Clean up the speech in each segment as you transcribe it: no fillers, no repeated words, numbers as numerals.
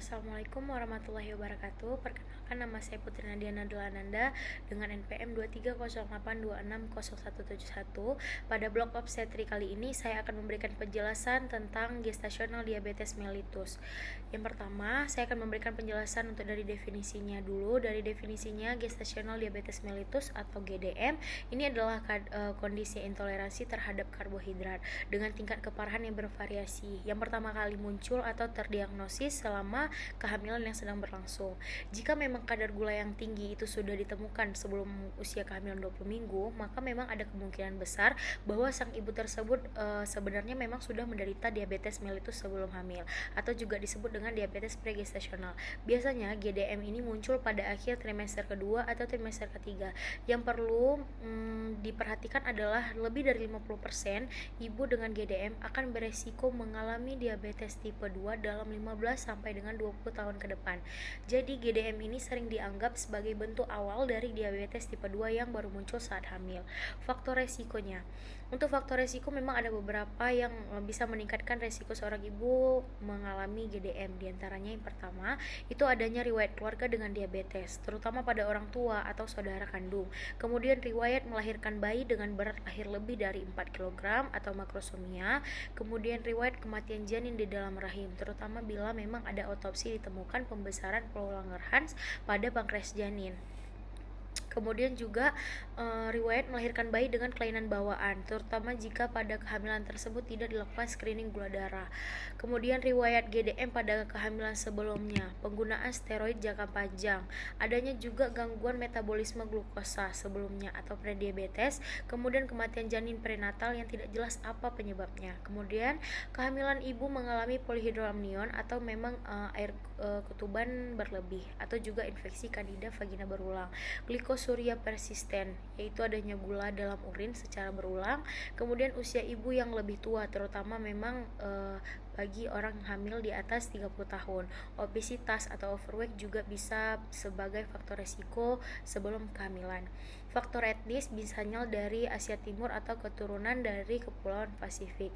Assalamualaikum warahmatullahi wabarakatuh. Perkenalkan, nama saya Putri Nadiana Delananda dengan NPM 23082601171. Pada blog obstetri kali ini saya akan memberikan penjelasan tentang gestational diabetes mellitus. Yang pertama, saya akan memberikan penjelasan untuk dari definisinya dulu. Dari definisinya, gestational diabetes mellitus atau GDM ini adalah kondisi intoleransi terhadap karbohidrat dengan tingkat keparahan yang bervariasi. Yang pertama kali muncul atau terdiagnosis selama kehamilan yang sedang berlangsung. Jika memang kadar gula yang tinggi itu sudah ditemukan sebelum usia kehamilan 20 minggu, maka memang ada kemungkinan besar bahwa sang ibu tersebut sebenarnya memang sudah menderita diabetes mellitus sebelum hamil, atau juga disebut dengan diabetes pregestasional. Biasanya GDM ini muncul pada akhir trimester kedua atau trimester ketiga. Yang perlu diperhatikan adalah lebih dari 50% ibu dengan GDM akan beresiko mengalami diabetes tipe 2 dalam 15 sampai dengan 20 tahun ke depan. Jadi GDM ini sering dianggap sebagai bentuk awal dari diabetes tipe 2 yang baru muncul saat hamil. Faktor resikonya. Untuk faktor resiko memang ada beberapa yang bisa meningkatkan resiko seorang ibu mengalami GDM. Di antaranya yang pertama, itu adanya riwayat keluarga dengan diabetes, terutama pada orang tua atau saudara kandung. Kemudian riwayat melahirkan bayi dengan berat lahir lebih dari 4 kg atau makrosomia. Kemudian riwayat kematian janin di dalam rahim, terutama bila memang ada otopsi ditemukan pembesaran pleural Langerhans pada pankreas janin. Kemudian juga riwayat melahirkan bayi dengan kelainan bawaan, terutama jika pada kehamilan tersebut tidak dilakukan screening gula darah. Kemudian riwayat GDM pada kehamilan sebelumnya, penggunaan steroid jangka panjang, adanya juga gangguan metabolisme glukosa sebelumnya atau prediabetes, kemudian kematian janin prenatal yang tidak jelas apa penyebabnya. Kemudian kehamilan ibu mengalami polyhydramnion atau memang air ketuban berlebih, atau juga infeksi Candida vagina berulang. Glikosuria persisten, yaitu adanya gula dalam urin secara berulang. Kemudian usia ibu yang lebih tua, terutama memang bagi orang hamil di atas 30 tahun. Obesitas atau overweight juga bisa sebagai faktor resiko sebelum kehamilan. Faktor etnis misalnya dari Asia Timur atau keturunan dari Kepulauan Pasifik.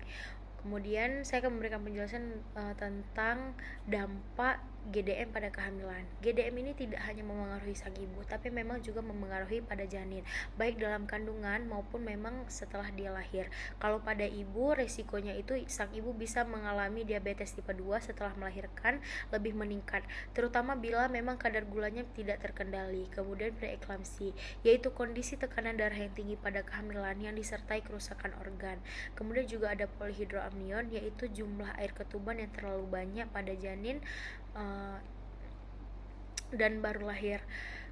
Kemudian saya akan memberikan penjelasan tentang dampak GDM pada kehamilan. GDM ini tidak hanya memengaruhi sang ibu, tapi memang juga memengaruhi pada janin, baik dalam kandungan maupun memang setelah dia lahir. Kalau pada ibu, resikonya itu sang ibu bisa mengalami diabetes tipe 2 setelah melahirkan lebih meningkat, terutama bila memang kadar gulanya tidak terkendali. Kemudian preeklamsi, yaitu kondisi tekanan darah yang tinggi pada kehamilan yang disertai kerusakan organ. Kemudian juga ada polyhydramnion, yaitu jumlah air ketuban yang terlalu banyak pada janin dan baru lahir.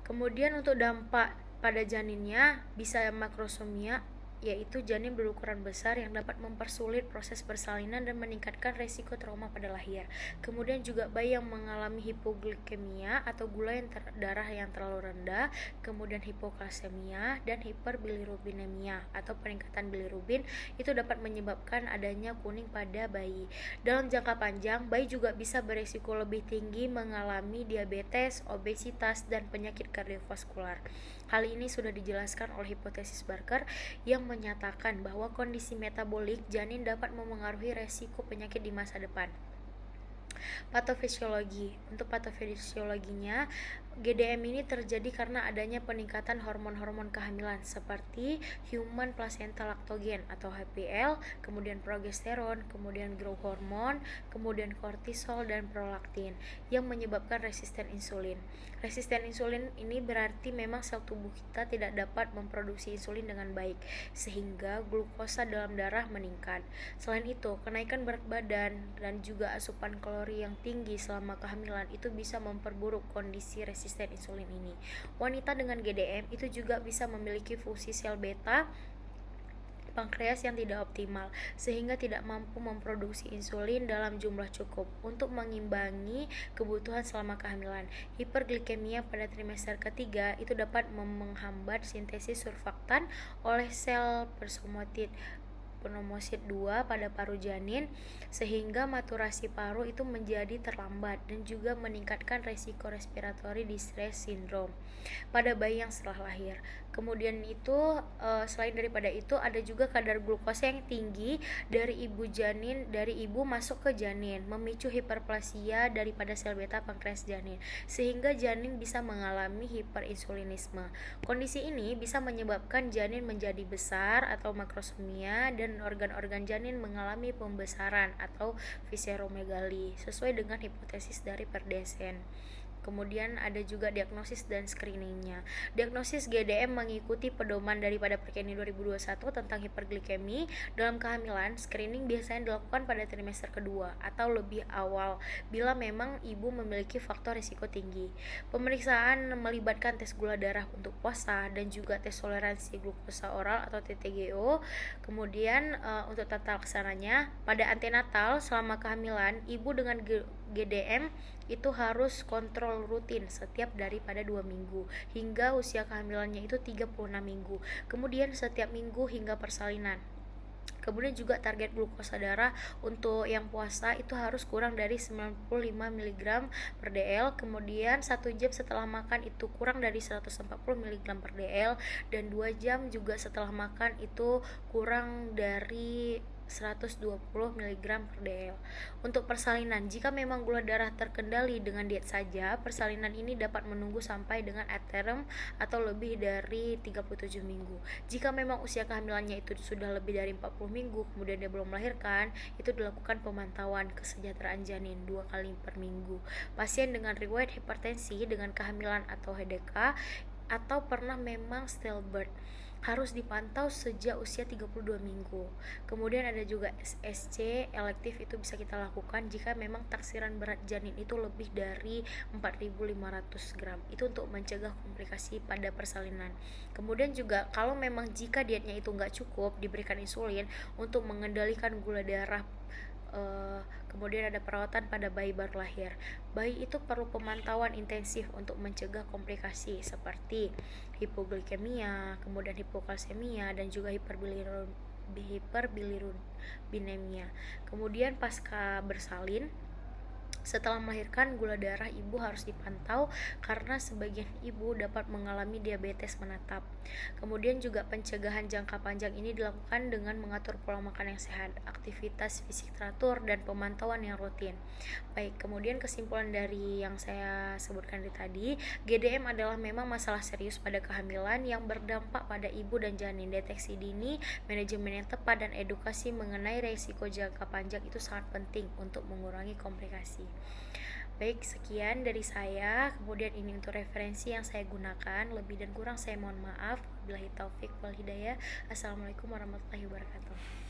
Kemudian untuk dampak pada janinnya bisa makrosomia, yaitu janin berukuran besar yang dapat mempersulit proses persalinan dan meningkatkan resiko trauma pada lahir. Kemudian juga bayi yang mengalami hipoglikemia atau gula darah yang terlalu rendah, kemudian hipokalsemia dan hiperbilirubinemia atau peningkatan bilirubin, itu dapat menyebabkan adanya kuning pada bayi. Dalam jangka panjang, bayi juga bisa beresiko lebih tinggi mengalami diabetes, obesitas, dan penyakit kardiovaskular. Hal ini sudah dijelaskan oleh hipotesis Barker yang menyatakan bahwa kondisi metabolik janin dapat memengaruhi resiko penyakit di masa depan. Patofisiologi. Untuk patofisiologinya, GDM ini terjadi karena adanya peningkatan hormon-hormon kehamilan seperti human placenta lactogen atau HPL, kemudian progesteron, kemudian growth hormone, kemudian kortisol dan prolaktin yang menyebabkan resisten insulin. Resisten insulin ini berarti memang sel tubuh kita tidak dapat memproduksi insulin dengan baik, sehingga glukosa dalam darah meningkat. Selain itu, kenaikan berat badan dan juga asupan kalori yang tinggi selama kehamilan itu bisa memperburuk kondisi resisten insulin ini. Wanita dengan GDM itu juga bisa memiliki fungsi sel beta pankreas yang tidak optimal, sehingga tidak mampu memproduksi insulin dalam jumlah cukup untuk mengimbangi kebutuhan selama kehamilan. Hiperglikemia pada trimester ketiga itu dapat menghambat sintesis surfaktan oleh sel bersomatid pneumosit 2 pada paru janin, sehingga maturasi paru itu menjadi terlambat dan juga meningkatkan resiko respiratory distress syndrome pada bayi yang setelah lahir. Kemudian itu selain daripada itu ada juga kadar glukosa yang tinggi dari ibu masuk ke janin, memicu hiperplasia daripada sel beta pankreas janin, sehingga janin bisa mengalami hiperinsulinisme. Kondisi ini bisa menyebabkan janin menjadi besar atau makrosomia dan organ-organ janin mengalami pembesaran atau visceromegali sesuai dengan hipotesis dari Perdesien. Kemudian ada juga diagnosis dan screeningnya. Diagnosis GDM mengikuti pedoman daripada Perkeni 2021 tentang hiperglikemi dalam kehamilan. Screening biasanya dilakukan pada trimester kedua atau lebih awal bila memang ibu memiliki faktor risiko tinggi. Pemeriksaan melibatkan tes gula darah untuk puasa dan juga tes toleransi glukosa oral atau TTGO. Kemudian untuk tata laksananya pada antenatal selama kehamilan, ibu dengan GDM itu harus kontrol rutin setiap daripada 2 minggu hingga usia kehamilannya itu 36 minggu. Kemudian setiap minggu hingga persalinan. Kemudian juga target glukosa darah untuk yang puasa itu harus kurang dari 95 mg per dl. Kemudian 1 jam setelah makan itu kurang dari 140 mg per dl, dan 2 jam juga setelah makan itu kurang dari 120 mg per dl. Untuk persalinan, jika memang gula darah terkendali dengan diet saja, persalinan ini dapat menunggu sampai dengan aterem atau lebih dari 37 minggu. Jika memang usia kehamilannya itu sudah lebih dari 40 minggu, kemudian dia belum melahirkan, itu dilakukan pemantauan kesejahteraan janin 2 kali per minggu. Pasien dengan riwayat hipertensi dengan kehamilan atau HDK atau pernah memang stillbirth harus dipantau sejak usia 32 minggu. Kemudian ada juga SC elektif, itu bisa kita lakukan jika memang taksiran berat janin itu lebih dari 4.500 gram. Itu untuk mencegah komplikasi pada persalinan. Kemudian juga kalau memang jika dietnya itu nggak cukup, diberikan insulin untuk mengendalikan gula darah. Kemudian ada perawatan pada bayi baru lahir. Bayi itu perlu pemantauan intensif untuk mencegah komplikasi seperti hipoglikemia, kemudian hipokalsemia, dan juga hiperbilirubinemia. Kemudian pasca bersalin, setelah melahirkan, gula darah ibu harus dipantau karena sebagian ibu dapat mengalami diabetes menetap. Kemudian juga pencegahan jangka panjang ini dilakukan dengan mengatur pola makan yang sehat, aktivitas fisik teratur, dan pemantauan yang rutin. Baik, kemudian kesimpulan dari yang saya sebutkan tadi, GDM adalah memang masalah serius pada kehamilan yang berdampak pada ibu dan janin. Deteksi dini, manajemen yang tepat, dan edukasi mengenai resiko jangka panjang itu sangat penting untuk mengurangi komplikasi. Baik, sekian dari saya. Kemudian ini untuk referensi yang saya gunakan. Lebih dan kurang saya mohon maaf. Wabillahi taufik wal hidayah. Assalamualaikum warahmatullahi wabarakatuh.